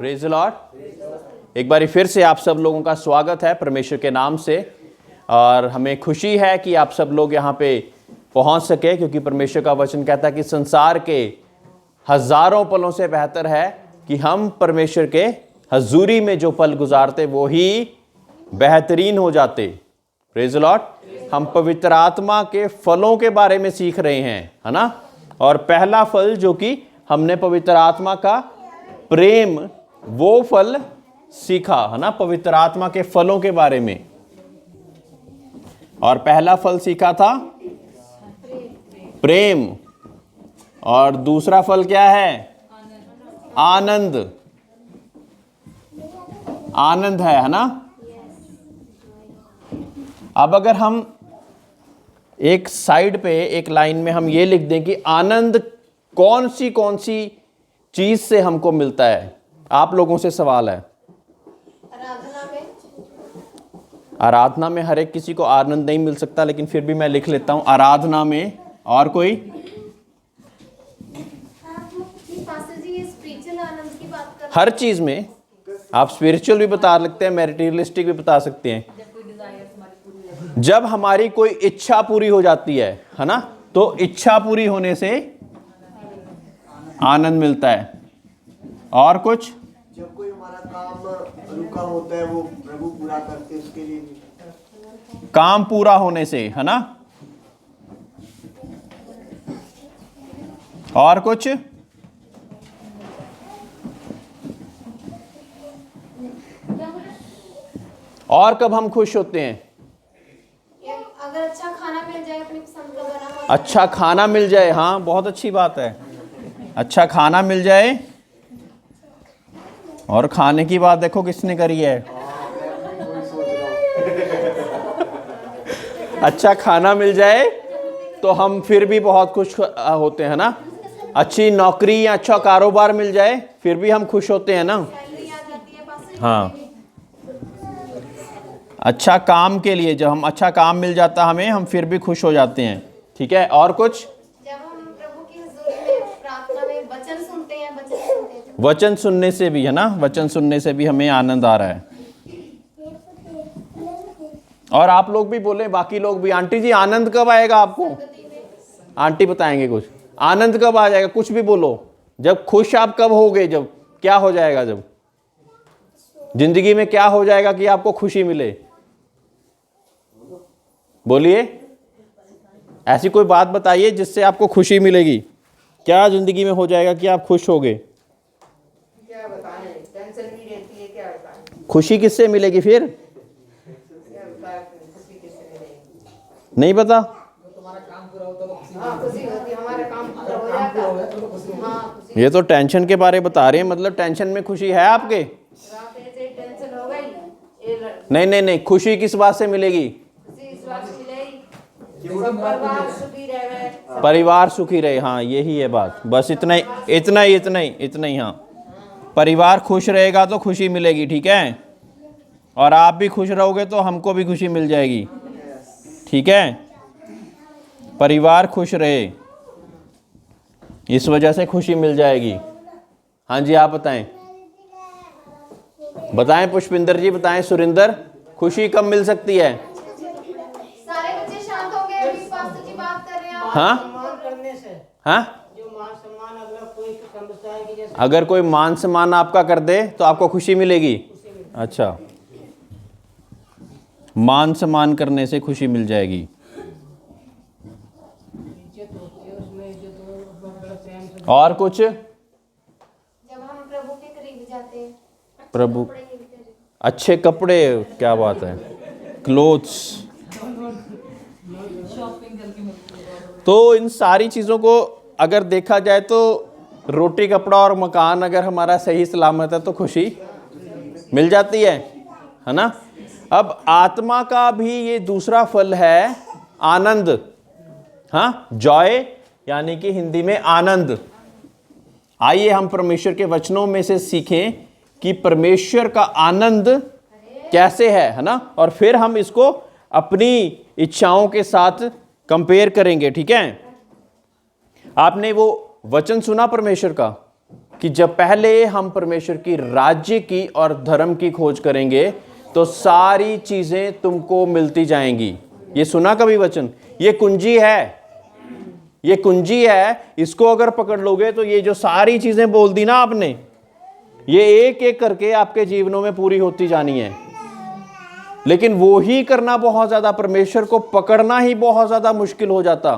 Praise the Lord. एक बार फिर से आप सब लोगों का स्वागत है परमेश्वर के नाम से, और हमें खुशी है कि आप सब लोग यहाँ पे पहुँच सके, क्योंकि परमेश्वर का वचन कहता है कि संसार के हजारों पलों से बेहतर है कि हम परमेश्वर के हजूरी में जो पल गुजारते वो ही बेहतरीन हो जाते। Praise the Lord. हम पवित्र आत्मा के फलों के बारे में सीख रहे हैं, है ना। और पहला फल जो कि हमने पवित्र आत्मा का प्रेम, वो फल सीखा, है ना, पवित्र आत्मा के फलों के बारे में। और पहला फल सीखा था प्रेम, और दूसरा फल क्या है? आनंद। आनंद है ना। अब अगर हम एक साइड पे एक लाइन में हम ये लिख दें कि आनंद कौन सी चीज से हमको मिलता है, आप लोगों से सवाल है। आराधना में हर एक किसी को आनंद नहीं मिल सकता, लेकिन फिर भी मैं लिख लेता हूं आराधना में। और कोई? हर चीज में आप स्पिरिचुअल भी बता सकते हैं, मैटेरियलिस्टिक भी बता सकते हैं। जब हमारी कोई इच्छा पूरी हो जाती है ना, तो इच्छा पूरी होने से आनंद मिलता है। और कुछ? जब कोई हमारा काम रुका होता है वो प्रभु पूरा करते हैं, उसके लिए भी। काम पूरा होने से, है ना। और कुछ? और कब हम खुश होते हैं? अगर अच्छा खाना मिल जाए, अपनी पसंद का बना हुआ। अच्छा खाना मिल जाए, हाँ बहुत अच्छी बात है। अच्छा खाना मिल जाए, और खाने की बात देखो किसने करी है। अच्छा खाना मिल जाए तो हम फिर भी बहुत खुश होते हैं ना। अच्छी नौकरी या अच्छा कारोबार मिल जाए फिर भी हम खुश होते हैं ना। हाँ, अच्छा काम के लिए जब हम अच्छा काम मिल जाता हमें, हम फिर भी खुश हो जाते हैं। ठीक है, और कुछ? जब हम प्रभु की हुजूरी में प्रार्थना में वचन सुनते हैं, वचन सुनने से भी, है ना, वचन सुनने से भी हमें आनंद आ रहा है। और आप लोग भी बोले, बाकी लोग भी। आंटी जी, आनंद कब आएगा आपको? आंटी बताएंगे कुछ। आनंद कब आ जाएगा? कुछ भी बोलो। जब खुश आप कब होगे? जब क्या हो जाएगा? जब जिंदगी में क्या हो जाएगा कि आपको खुशी मिले? बोलिए, ऐसी कोई बात बताइए जिससे आपको खुशी मिलेगी। क्या जिंदगी में हो जाएगा कि आप खुश होगे? क्या बताएं, टेंशन भी रहती है, क्या बताएं। खुशी किससे मिलेगी फिर? क्या बताएं, खुशी किससे मिलेगी? नहीं पता। हाँ, खुशी होती है, हमारा काम पूरा हो जाता है। हाँ, खुशी। ये तो टेंशन के बारे बता रहे हैं, मतलब टेंशन में खुशी है आपके? रात ऐसे टेंशन हो गई, नहीं, खुशी किस बात से मिलेगी? खुशी इस बात से मिलेगी, सब परिवार सुखी रहे। परिवार सुखी रहे, हाँ यही है बात। बस इतना ही। हाँ, परिवार खुश रहेगा तो खुशी मिलेगी, ठीक है। और आप भी खुश रहोगे तो हमको भी खुशी मिल जाएगी, ठीक है। परिवार खुश रहे, इस वजह से खुशी मिल जाएगी। हाँ जी, आप बताएं पुष्पिंदर जी, बताएं सुरिंदर, खुशी कब मिल सकती है? सारे बच्चे शांत हो गए, अभी पास्टर जी बात कर रहे हैं। हाँ सम्मान करने से, हाँ, जो मान सम्मान अगला कोई समझता है कि जैसे अगर कोई मान सम्मान आपका कर दे तो आपको खुशी मिलेगी। अच्छा, मान सम्मान करने से खुशी मिल जाएगी। इज्जत होती है, उसमें इज्जत हो, बड़ा प्रेम से। और कुछ? जब हम प्रभु के करीब जाते हैं, प्रभु, कपड़े खरीदते हैं। अच्छे कपड़े, क्या बात है, क्लोथ्स। तो इन सारी चीज़ों को अगर देखा जाए तो रोटी, कपड़ा और मकान अगर हमारा सही सलामत है तो खुशी मिल जाती है ना। अब आत्मा का भी ये दूसरा फल है आनंद। हाँ, जॉय, यानी कि हिंदी में आनंद। आइए हम परमेश्वर के वचनों में से सीखें कि परमेश्वर का आनंद कैसे है ना। और फिर हम इसको अपनी इच्छाओं के साथ कंपेयर करेंगे, ठीक है। आपने वो वचन सुना परमेश्वर का कि जब पहले हम परमेश्वर की राज्य की और धर्म की खोज करेंगे तो सारी चीजें तुमको मिलती जाएंगी। ये सुना कभी वचन? ये कुंजी है, ये कुंजी है। इसको अगर पकड़ लोगे तो ये जो सारी चीजें बोल दी ना आपने, ये एक एक करके आपके जीवनों में पूरी होती जानी है। लेकिन वो ही करना बहुत ज्यादा, परमेश्वर को पकड़ना ही बहुत ज्यादा मुश्किल हो जाता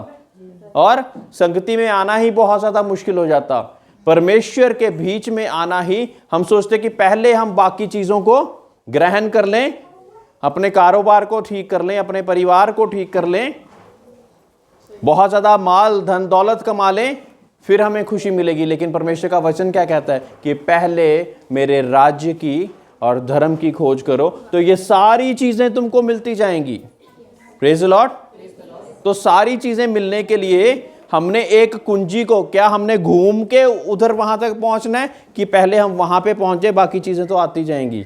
और संगति में आना ही बहुत ज्यादा मुश्किल हो जाता। परमेश्वर के बीच में आना ही, हम सोचते कि पहले हम बाकी चीजों को ग्रहण कर लें, अपने कारोबार को ठीक कर लें, अपने परिवार को ठीक कर लें, बहुत ज्यादा माल धन दौलत कमा लें, फिर हमें खुशी मिलेगी। लेकिन परमेश्वर का वचन क्या कहता है कि पहले मेरे राज्य की और धर्म की खोज करो तो ये सारी चीजें तुमको मिलती जाएंगी। Praise the Lord. तो सारी चीजें मिलने के लिए हमने एक कुंजी को, क्या हमने घूम के उधर वहां तक पहुंचना है कि पहले हम वहां पे पहुंचे, बाकी चीजें तो आती जाएंगी?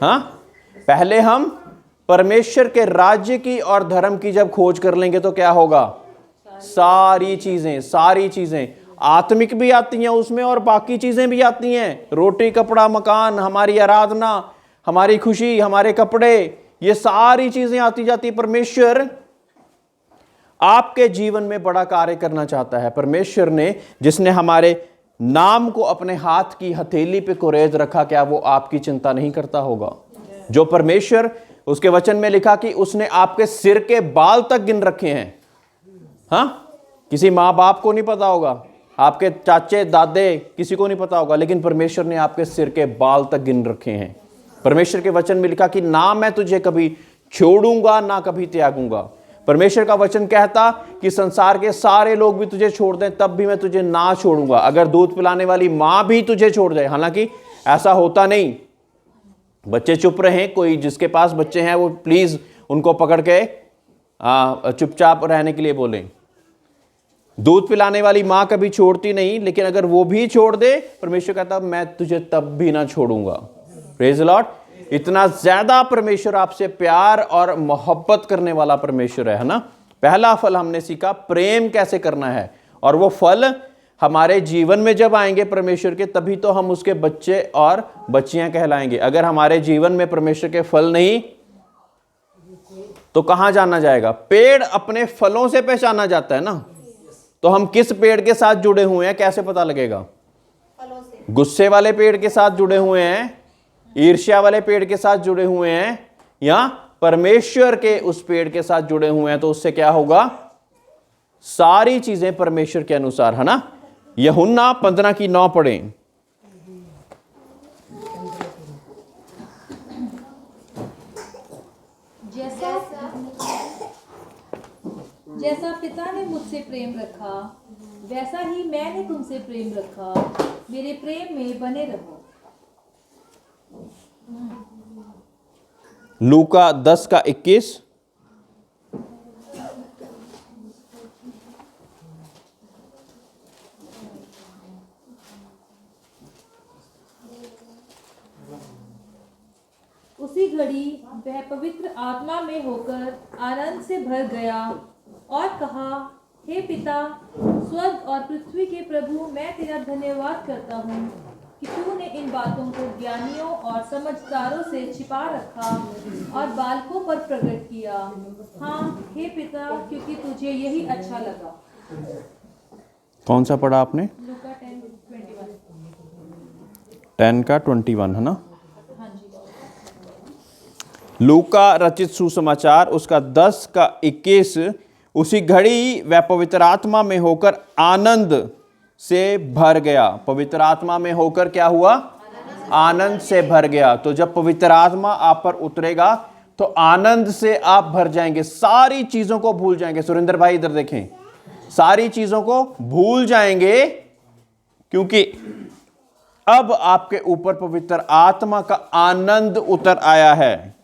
हाँ, पहले हम परमेश्वर के राज्य की और धर्म की जब खोज कर लेंगे तो क्या होगा? सारी चीजें आत्मिक भी आती हैं उसमें और बाकी चीजें भी आती हैं। रोटी कपड़ा मकान, हमारी आराधना, हमारी खुशी, हमारे कपड़े, ये सारी चीजें आती जाती। परमेश्वर आपके जीवन में बड़ा कार्य करना चाहता है। परमेश्वर ने, जिसने हमारे नाम को अपने हाथ की हथेली पे कुरेद रखा, क्या वो आपकी चिंता नहीं करता होगा? जो परमेश्वर, उसके वचन में लिखा कि उसने आपके सिर के बाल तक गिन रखे हैं। हाँ, किसी माँ बाप को नहीं पता होगा, आपके चाचे दादे किसी को नहीं पता होगा, लेकिन परमेश्वर ने आपके सिर के बाल तक गिन रखे हैं। परमेश्वर के वचन में लिखा कि ना मैं तुझे कभी छोड़ूंगा ना कभी त्यागूंगा। परमेश्वर का वचन कहता कि संसार के सारे लोग भी तुझे छोड़ दें तब भी मैं तुझे ना छोड़ूंगा। अगर दूध पिलाने वाली माँ भी तुझे छोड़ जाए, हालांकि ऐसा होता नहीं, बच्चे चुप रहें, कोई जिसके पास बच्चे हैं वो प्लीज उनको पकड़ के चुपचाप रहने के लिए बोलें। दूध पिलाने वाली माँ कभी छोड़ती नहीं, लेकिन अगर वो भी छोड़ दे, परमेश्वर कहता मैं तुझे तब भी ना छोड़ूंगा। Praise the Lord. इतना ज्यादा परमेश्वर आपसे प्यार और मोहब्बत करने वाला परमेश्वर है ना। पहला फल हमने सीखा प्रेम कैसे करना है, और वो फल हमारे जीवन में जब आएंगे परमेश्वर के, तभी तो हम उसके बच्चे और बच्चियां कहलाएंगे। अगर हमारे जीवन में परमेश्वर के फल नहीं तो कहां जाना जाएगा? पेड़ अपने फलों से पहचाना जाता है ना, तो हम किस पेड़ के साथ जुड़े हुए हैं कैसे पता लगेगा? फलों से। गुस्से वाले पेड़ के साथ जुड़े हुए हैं, ईर्ष्या वाले पेड़ के साथ जुड़े हुए हैं, या परमेश्वर के उस पेड़ के साथ जुड़े हुए हैं, तो उससे क्या होगा? सारी चीजें परमेश्वर के अनुसार, है ना। यूहन्ना 15:9 पढ़ें। जैसा पिता ने मुझसे प्रेम रखा वैसा ही मैंने तुमसे प्रेम रखा, मेरे प्रेम में बने रहो। लूका 10:21। उसी घड़ी वह पवित्र आत्मा में होकर आनंद से भर गया और कहा, हे पिता, स्वर्ग और पृथ्वी के प्रभु, मैं तेरा धन्यवाद करता हूँ कि तूने इन बातों को ज्ञानियों और समझदारों से छिपा रखा और बालकों पर प्रकट किया। हाँ हे पिता, क्योंकि तुझे यही अच्छा लगा। कौन सा पढ़ा आपने? लूका 10:21। 10:21 है ना। हाँ जी। लूका रचित सुसमाचार उसका 10:21। उसी घड़ी वह पवित्र आत्मा में होकर आनंद से भर गया। पवित्र आत्मा में होकर क्या हुआ? आनंद से भर गया। तो जब पवित्र आत्मा आप पर उतरेगा तो आनंद से आप भर जाएंगे, सारी चीजों को भूल जाएंगे। सुरेंद्र भाई इधर देखें, सारी चीजों को भूल जाएंगे, क्योंकि अब आपके ऊपर पवित्र आत्मा का आनंद उतर आया है।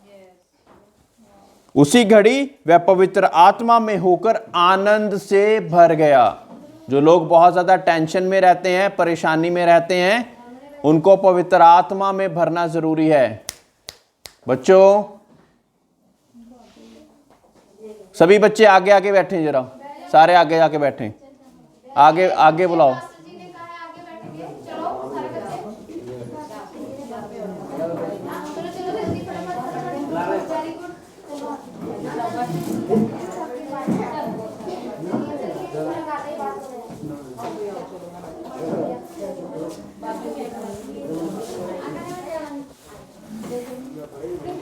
उसी घड़ी वह पवित्र आत्मा में होकर आनंद से भर गया। जो लोग बहुत ज्यादा टेंशन में रहते हैं, परेशानी में रहते हैं, उनको पवित्र आत्मा में भरना जरूरी है। बच्चों, सभी बच्चे आगे आके बैठे, जरा सारे आगे आके बैठे। आगे आगे बुलाओ। पास्टर जी ने कहा है आगे बैठेंगे। चलो सारे बच्चे, चलो चलो जल्दी फटाफट। Very good.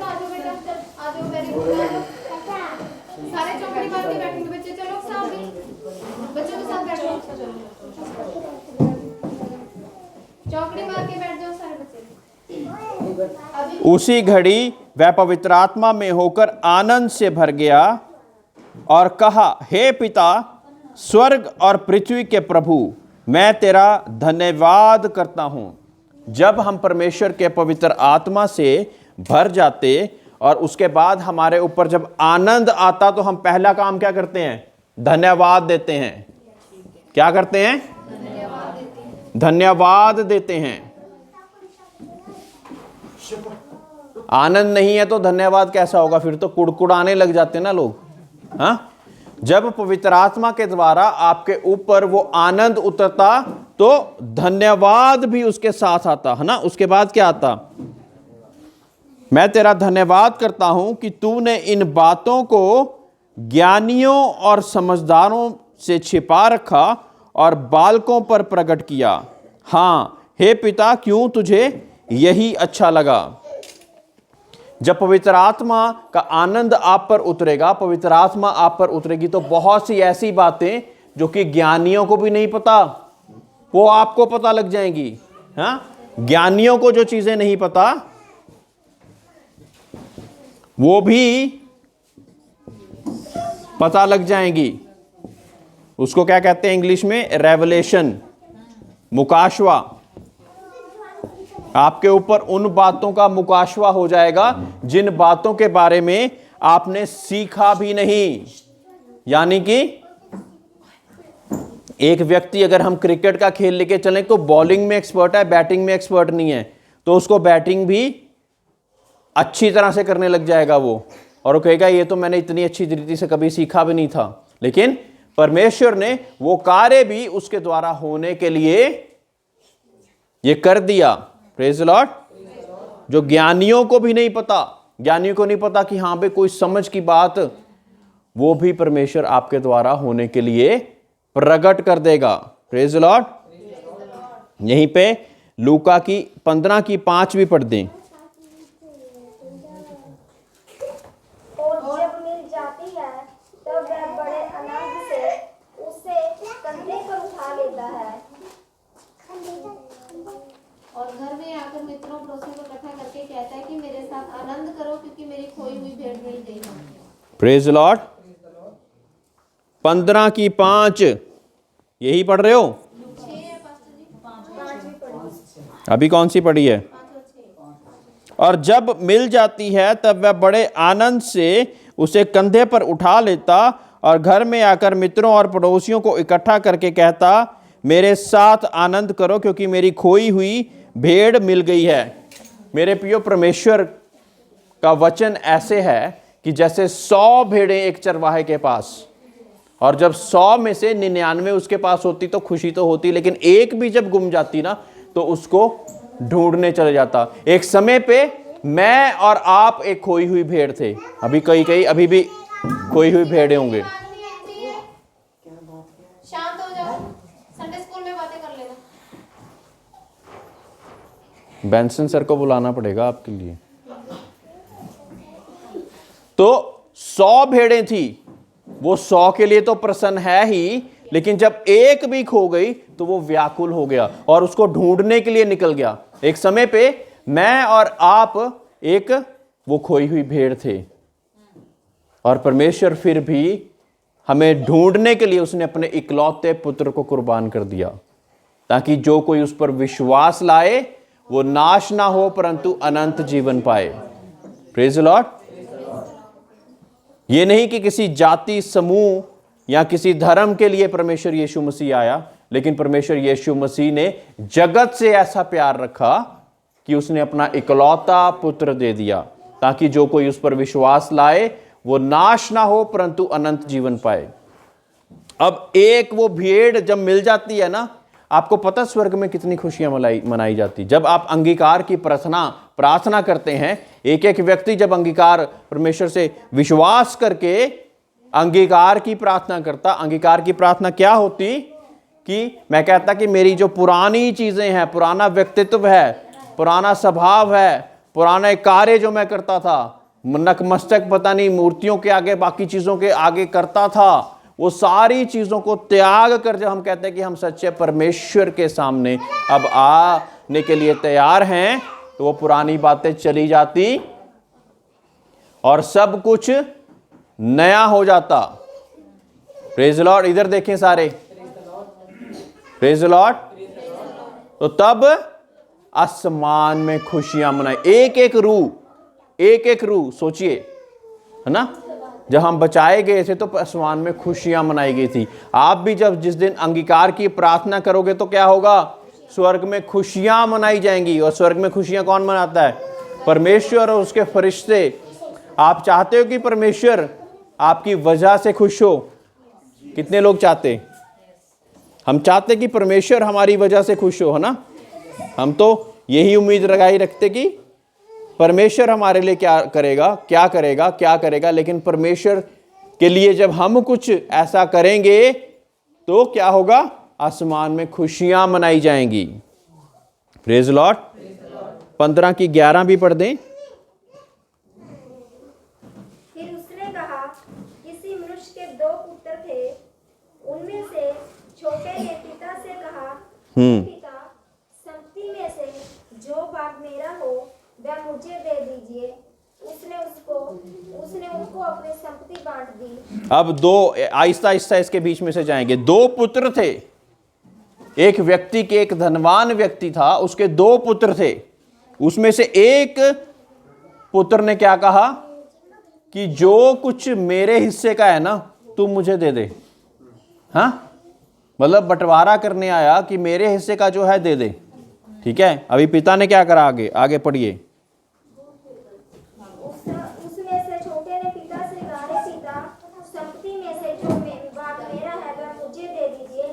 आ जाओ बेटा, आ जाओ। Very good. सारे चौकड़ी मार के बैठेंगे बच्चे। चलो साथ में बच्चों के साथ बैठो। चौकड़ी मार के बैठ जाओ सारे बच्चे। उसी घड़ी वह पवित्र आत्मा में होकर आनंद से भर गया और कहा, हे पिता, स्वर्ग और पृथ्वी के प्रभु, मैं तेरा धन्यवाद करता हूं। जब हम परमेश्वर के पवित्र आत्मा से भर जाते और उसके बाद हमारे ऊपर जब आनंद आता तो हम पहला काम क्या करते हैं? धन्यवाद देते हैं। क्या करते हैं? धन्यवाद देते हैं। आनंद नहीं है तो धन्यवाद कैसा होगा? फिर तो कुड़कुड़ाने लग जाते हैं ना लोग। हाँ, जब पवित्र आत्मा के द्वारा आपके ऊपर वो आनंद उतरता तो धन्यवाद भी उसके साथ आता है ना। उसके बाद क्या आता? मैं तेरा धन्यवाद करता हूं कि तूने इन बातों को ज्ञानियों और समझदारों से छिपा रखा और बालकों पर प्रकट किया। हाँ हे पिता, क्यों तुझे यही अच्छा लगा। जब पवित्र आत्मा का आनंद आप पर उतरेगा, पवित्र आत्मा आप पर उतरेगी, तो बहुत सी ऐसी बातें जो कि ज्ञानियों को भी नहीं पता वो आपको पता लग जाएंगी। हाँ, ज्ञानियों को जो चीजें नहीं पता वो भी पता लग जाएंगी। उसको क्या कहते हैं इंग्लिश में? रेवलेशन, मुकाशवा। आपके ऊपर उन बातों का मुकाशवा हो जाएगा जिन बातों के बारे में आपने सीखा भी नहीं। यानी कि एक व्यक्ति अगर हम क्रिकेट का खेल लेके चलें तो बॉलिंग में एक्सपर्ट है, बैटिंग में एक्सपर्ट नहीं है, तो उसको बैटिंग भी अच्छी तरह से करने लग जाएगा वो, और वो कहेगा ये तो मैंने इतनी अच्छी रीति से कभी सीखा भी नहीं था। लेकिन परमेश्वर ने वो कार्य भी उसके द्वारा होने के लिए ये कर दिया। Praise the Lord. जो ज्ञानियों को भी नहीं पता, ज्ञानियों को नहीं पता कि हाँ भाई कोई समझ की बात, वो भी परमेश्वर आपके द्वारा होने के लिए प्रकट कर देगा। Praise the Lord. यहीं पे लूका की 15:5 भी पढ़ दें। और जब मिल जाती है तब वह बड़े आनंद से उसे कंधे पर उठा लेता है और घर में आकर मित्रों पड़ोसियों को इकट्ठा करके कहता है कि मेरे साथ आनंद करो क्योंकि मेरी खोई हुई भेड़ मिल गई है। Praise the Lord. 15:5 यही पढ़ रहे हो? अभी कौन सी पढ़ी है? और जब मिल जाती है तब वह बड़े आनंद से उसे कंधे पर उठा लेता और घर में आकर मित्रों और पड़ोसियों को इकट्ठा करके कहता, मेरे साथ आनंद करो क्योंकि मेरी खोई हुई भेड़ मिल गई है। मेरे प्रियो, परमेश्वर का वचन ऐसे है कि जैसे 100 भेड़ें एक चरवाहे के पास, और जब 100 में से 99 उसके पास होती तो खुशी तो होती, लेकिन एक भी जब गुम जाती ना तो उसको ढूंढने चले जाता। एक समय पे मैं और आप एक खोई हुई भेड़ थे। अभी कई अभी भी खोई हुई भेड़ें होंगे। शांत हो जाओ, संडे स्कूल में बातें कर लेना। बेंसन सर को बुलाना पड़ेगा आपके लिए। तो 100 भेड़ें थी, वो 100 के लिए तो प्रसन्न है ही, लेकिन जब एक भी खो गई तो वो व्याकुल हो गया और उसको ढूंढने के लिए निकल गया। एक समय पे मैं और आप एक वो खोई हुई भेड़ थे, और परमेश्वर फिर भी हमें ढूंढने के लिए उसने अपने इकलौते पुत्र को कुर्बान कर दिया, ताकि जो कोई उस पर विश्वास लाए वो नाश ना हो परंतु अनंत जीवन पाए। Praise the Lord. ये नहीं कि किसी जाति, समूह या किसी धर्म के लिए परमेश्वर यीशु मसीह आया, लेकिन परमेश्वर यीशु मसीह ने जगत से ऐसा प्यार रखा कि उसने अपना इकलौता पुत्र दे दिया, ताकि जो कोई उस पर विश्वास लाए वो नाश ना हो परंतु अनंत जीवन पाए। अब एक वो भेड़ जब मिल जाती है ना, आपको पता स्वर्ग में कितनी खुशियां मनाई जाती। जब आप अंगीकार की प्रार्थना करते हैं, एक एक व्यक्ति जब अंगीकार परमेश्वर से विश्वास करके अंगीकार की प्रार्थना करता। अंगीकार की प्रार्थना क्या होती कि मैं कहता कि मेरी जो पुरानी चीजें हैं, पुराना व्यक्तित्व है, पुराना स्वभाव है, पुराने कार्य जो मैं करता था, नतमस्तक पता नहीं मूर्तियों के आगे, बाकी चीजों के आगे करता था, वो सारी चीजों को त्याग कर जब हम कहते हैं कि हम सच्चे परमेश्वर के सामने अब आने के लिए तैयार हैं, तो वो पुरानी बातें चली जाती और सब कुछ नया हो जाता। Praise the Lord. इधर देखें सारे, प्रेज द लॉर्ड। तो तब आसमान में खुशियां मनाई, एक एक रूह सोचिए, है ना। जब हम बचाए गए थे तो आसमान में खुशियां मनाई गई थी। आप भी जब जिस दिन अंगीकार की प्रार्थना करोगे तो क्या होगा, स्वर्ग में खुशियां मनाई जाएंगी। और स्वर्ग में खुशियां कौन मनाता है, परमेश्वर और उसके फरिश्ते। आप चाहते हो कि परमेश्वर आपकी वजह से खुश हो? कितने लोग चाहते? हम चाहते कि परमेश्वर हमारी वजह से खुश हो, है ना। हम तो यही उम्मीद लगाई रखते कि परमेश्वर हमारे लिए क्या करेगा। लेकिन परमेश्वर के लिए जब हम कुछ ऐसा करेंगे तो क्या होगा, आसमान में खुशियां मनाई जाएंगी। Praise Lord. 15 की 11 भी पढ़ दें। फिर उसने कहा, किसी मनुष्य के 2 पुत्र थे। उनमें से छोटे ने पिता से कहा, पिता, संपत्ति में से जो भाग मेरा हो वह मुझे दे दीजिए। उसने उनको अपनी संपत्ति बांट दी। अब दो, आहिस्ता आहिस्ता इसके बीच में से जाएंगे। 2 पुत्र थे, एक व्यक्ति के, एक धनवान व्यक्ति था, उसके 2 पुत्र थे। उसमें से एक पुत्र ने क्या कहा कि जो कुछ मेरे हिस्से का है ना, तू मुझे दे दे। हाँ, मतलब बंटवारा करने आया कि मेरे हिस्से का जो है दे दे। ठीक है, अभी पिता ने क्या करा, आगे पढ़िए। उसमें से छोटे ने पिता से कहा, पिता, संपत्ति में से जो भाग मेरा है वह मुझे दे दीजिए।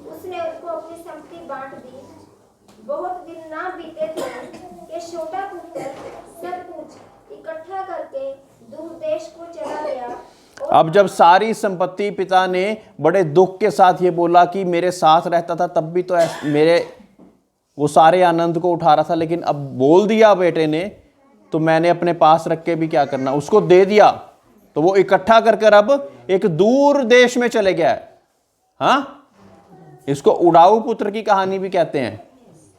उसने उनको अपनी संपत्ति बांट दी। बहुत दिन ना बीते थे कि छोटा पुत्र सब कुछ इकट्ठा करके दूर देश को चला गया। अब जब सारी संपत्ति, पिता ने बड़े दुख के साथ ये बोला कि मेरे साथ रहता था तब भी तो मेरे वो सारे आनंद को उठा रहा था, लेकिन अब बोल दिया बेटे ने तो मैंने अपने पास रख के भी क्या करना, उसको दे दिया। तो वो इकट्ठा कर अब एक दूर देश में चले गया। हाँ, इसको उड़ाऊ पुत्र की कहानी भी कहते हैं।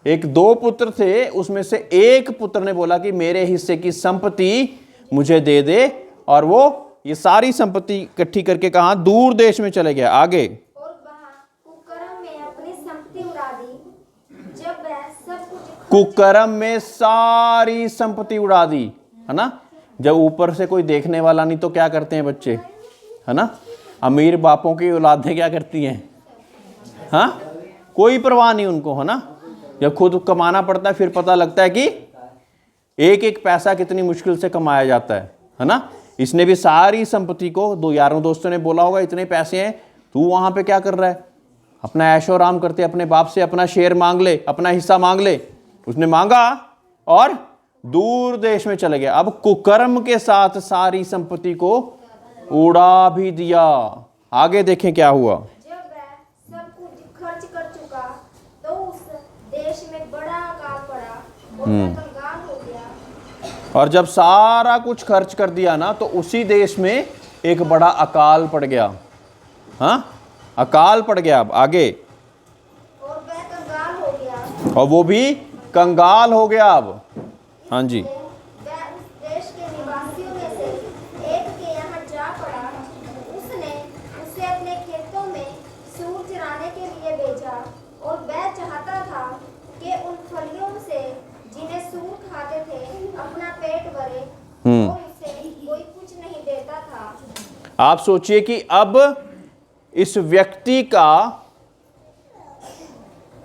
एक 2 पुत्र थे, उसमें से एक पुत्र ने बोला कि मेरे हिस्से की संपत्ति मुझे दे दे, और वो ये सारी संपत्ति इकट्ठी करके कहा दूर देश में चले गया। आगे, और वहाँ कुकर्म में अपनी संपत्ति उड़ा दी। जब वह सब कुछ कुकर्म में सारी संपत्ति उड़ा दी, है ना। जब ऊपर से कोई देखने वाला नहीं तो क्या करते हैं बच्चे, है ना। अमीर बापों की औलादें क्या करती हैं, हाँ, कोई परवाह नहीं उनको, है ना। जब खुद कमाना पड़ता है फिर पता लगता है कि एक एक पैसा कितनी मुश्किल से कमाया जाता है ना। इसने भी सारी संपत्ति को, 2 यारों दोस्तों ने बोला होगा इतने पैसे हैं, तू वहां पे क्या कर रहा है, अपना ऐशो आराम करते, अपने बाप से अपना शेयर मांग ले, अपना हिस्सा मांग ले। उसने मांगा और दूर देश में चले गया। अब कुकर्म के साथ सारी संपत्ति को उड़ा भी दिया। आगे देखें क्या हुआ। जब वह सब कुछ खर्च कर चुका तो उस देश में बड़ा अकाल पड़ा और वह कंगाल हो गया। और जब सारा कुछ खर्च कर दिया ना, तो उसी देश में एक बड़ा अकाल पड़ गया। हाँ, अकाल पड़ गया। अब आगे, और वह कंगाल हो गया। और वो भी कंगाल हो गया। अब हाँ जी, वह उस देश के निवासियों में से एक के यहाँ जा पड़ा। उसने उसे अपने खेतों में सूर चराने के लिए भेजा और वह चाहता था कि उन फलियों से जिन्हें सूर खाते थे अपना पेट भरे, और उसे कोई कुछ नहीं देता था। आप सोचिए कि अब इस व्यक्ति का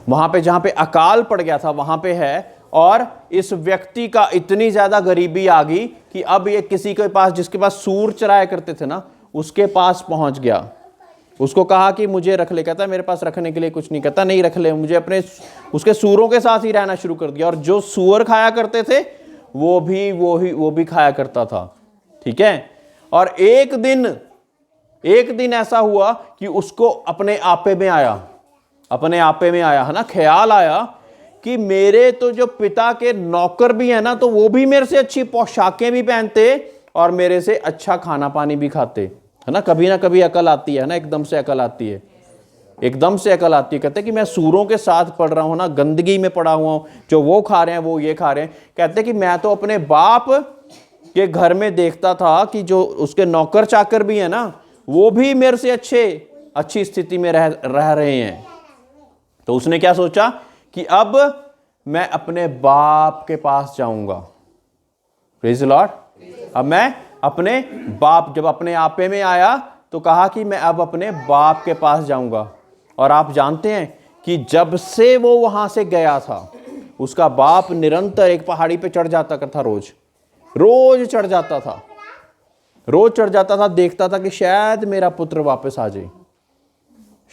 वहां पे, जहां पे अकाल पड़ गया था वहां पे है, और इस व्यक्ति का इतनी ज्यादा गरीबी आ गई कि अब ये किसी के पास, जिसके पास सूर चराया करते थे ना, उसके पास पहुंच गया। उसको कहा कि मुझे रख ले, कहता मेरे पास रखने के लिए कुछ नहीं, कहता नहीं रख ले मुझे, अपने उसके सूरों के साथ ही रहना शुरू कर दिया। और जो सूअर खाया करते थे वो भी खाया करता था, ठीक है। और एक दिन ऐसा हुआ कि उसको अपने आपे में आया है ना, ख्याल आया कि मेरे तो जो पिता के नौकर भी है ना, तो वो भी मेरे से अच्छी पोशाकें भी पहनते और मेरे से अच्छा खाना पानी भी खाते, है ना। कभी ना कभी अकल आती है ना, एकदम से अकल आती है, एकदम से अकल आती है। कहते कि मैं सूरों के साथ पढ़ रहा हूं ना, गंदगी में पड़ा हुआ हूं, जो वो खा रहे हैं वो ये खा रहे हैं। कहते कि मैं तो अपने बाप के घर में देखता था कि जो उसके नौकर चाकर भी है ना, वो भी मेरे से अच्छी स्थिति में रह रहे हैं। तो उसने क्या सोचा कि अब मैं अपने बाप के पास जाऊंगा। Praise the Lord. अब मैं अपने बाप, जब अपने आपे में आया तो कहा कि मैं अब अपने बाप के पास जाऊंगा। और आप जानते हैं कि जब से वो वहां से गया था, उसका बाप निरंतर एक पहाड़ी पे चढ़ जाता था, रोज चढ़ जाता था, देखता था कि शायद मेरा पुत्र वापस आ जाए,